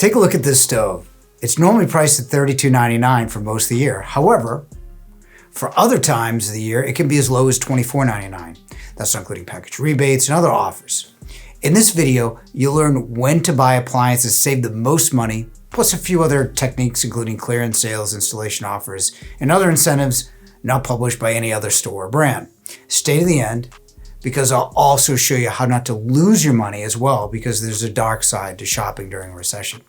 Take a look at this stove. It's normally priced at $32.99 for most of the year. However, for other times of the year, it can be as low as $24.99. That's not including package rebates and other offers. In this video, you'll learn when to buy appliances to save the most money, plus a few other techniques including clearance sales, installation offers, and other incentives not published by any other store or brand. Stay to the end, because I'll also show you how not to lose your money as well, because there's a dark side to shopping during a recession.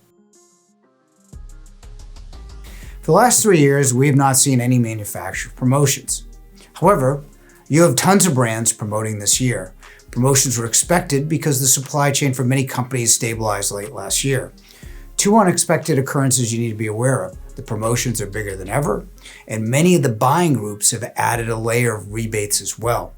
For the last 3 years, we have not seen any manufacturer promotions. However, you have tons of brands promoting this year. Promotions were expected because the supply chain for many companies stabilized late last year. Two unexpected occurrences you need to be aware of. The promotions are bigger than ever, and many of the buying groups have added a layer of rebates as well.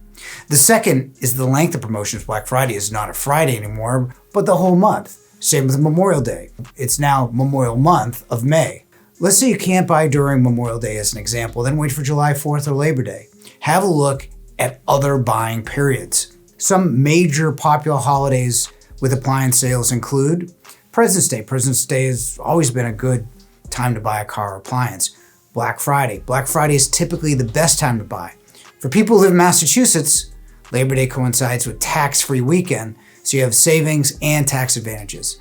The second is the length of promotions. Black Friday is not a Friday anymore, but the whole month. Same with Memorial Day. It's now Memorial Month of May. Let's say you can't buy during Memorial Day as an example, then wait for July 4th or Labor Day. Have a look at other buying periods. Some major popular holidays with appliance sales include President's Day. President's Day has always been a good time to buy a car or appliance. Black Friday. Black Friday is typically the best time to buy. For people who live in Massachusetts, Labor Day coincides with tax-free weekend, so you have savings and tax advantages.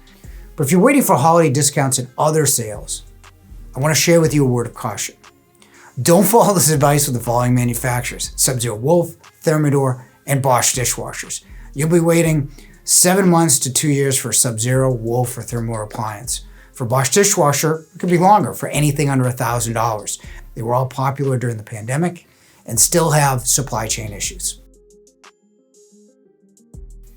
But if you're waiting for holiday discounts and other sales, I want to share with you a word of caution. Don't follow this advice with the following manufacturers: Sub-Zero Wolf, Thermador, and Bosch dishwashers. You'll be waiting 7 months to 2 years for Sub-Zero, Wolf, or Thermador appliance. For Bosch dishwasher, it could be longer for anything under $1,000. They were all popular during the pandemic and still have supply chain issues.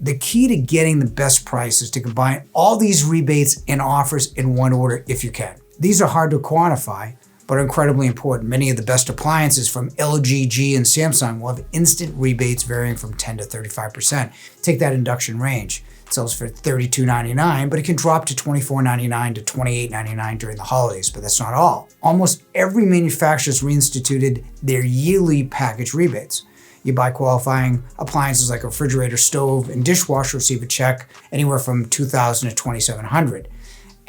The key to getting the best price is to combine all these rebates and offers in one order if you can. These are hard to quantify, but are incredibly important. Many of the best appliances from LG, GE, and Samsung will have instant rebates varying from 10 to 35%. Take that induction range. It sells for $32.99, but it can drop to $24.99 to $28.99 during the holidays, but that's not all. Almost every manufacturer has reinstituted their yearly package rebates. You buy qualifying appliances like a refrigerator, stove, and dishwasher, receive a check anywhere from $2,000 to $2,700.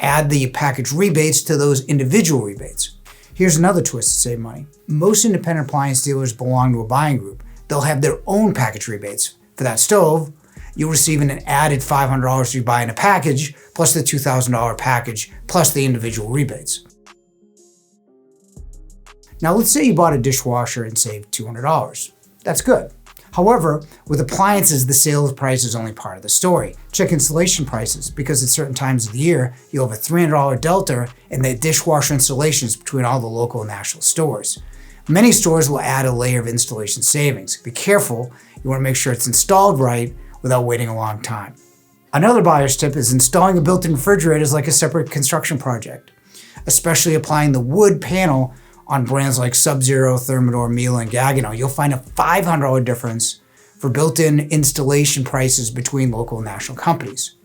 Add the package rebates to those individual rebates. Here's another twist to save money. Most independent appliance dealers belong to a buying group. They'll have their own package rebates. For that stove, you'll receive an added $500 if you buy in a package, plus the $2,000 package, plus the individual rebates. Now let's say you bought a dishwasher and saved $200. That's good. However, with appliances, the sales price is only part of the story. Check installation prices, because at certain times of the year, you'll have a $300 delta in the dishwasher installations between all the local and national stores. Many stores will add a layer of installation savings. Be careful, you want to make sure it's installed right without waiting a long time. Another buyer's tip is installing a built-in refrigerator is like a separate construction project, especially applying the wood panel on brands like Sub-Zero, Thermador, Miele, and Gaggenau. You'll find a $500 difference for built-in installation prices between local and national companies.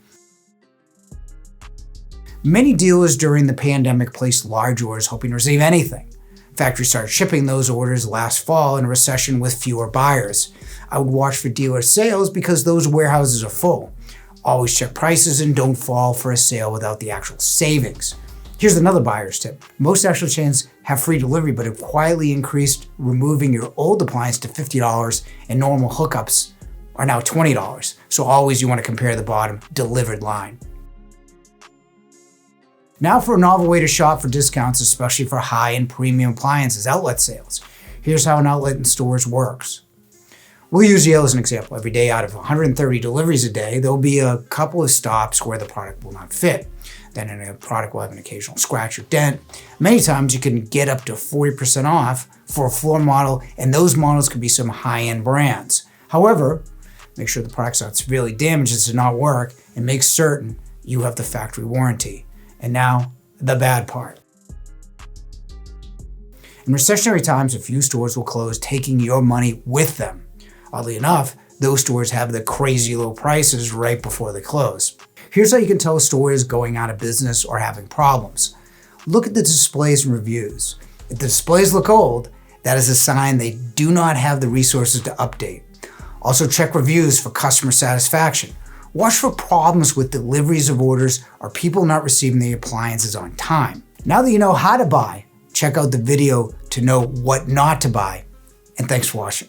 Many dealers during the pandemic placed large orders hoping to receive anything. Factories started shipping those orders last fall in a recession with fewer buyers. I would watch for dealer sales because those warehouses are full. Always check prices and don't fall for a sale without the actual savings. Here's another buyer's tip. Most national chains have free delivery, but have quietly increased removing your old appliance to $50 and normal hookups are now $20. So always you want to compare the bottom delivered line. Now for a novel way to shop for discounts, especially for high-end premium appliances, outlet sales. Here's how an outlet in stores works. We'll use Yale as an example. Every day out of 130 deliveries a day, there'll be a couple of stops where the product will not fit. Then a product will have an occasional scratch or dent. Many times you can get up to 40% off for a floor model, and those models could be some high-end brands. However, make sure the product's not severely damaged, it does not work, and make certain you have the factory warranty. And now, the bad part. In recessionary times, a few stores will close, taking your money with them. Oddly enough, those stores have the crazy low prices right before they close. Here's how you can tell a store is going out of business or having problems. Look at the displays and reviews. If the displays look old, that is a sign they do not have the resources to update. Also check reviews for customer satisfaction. Watch for problems with deliveries of orders or people not receiving the appliances on time. Now that you know how to buy, check out the video to know what not to buy. And thanks for watching.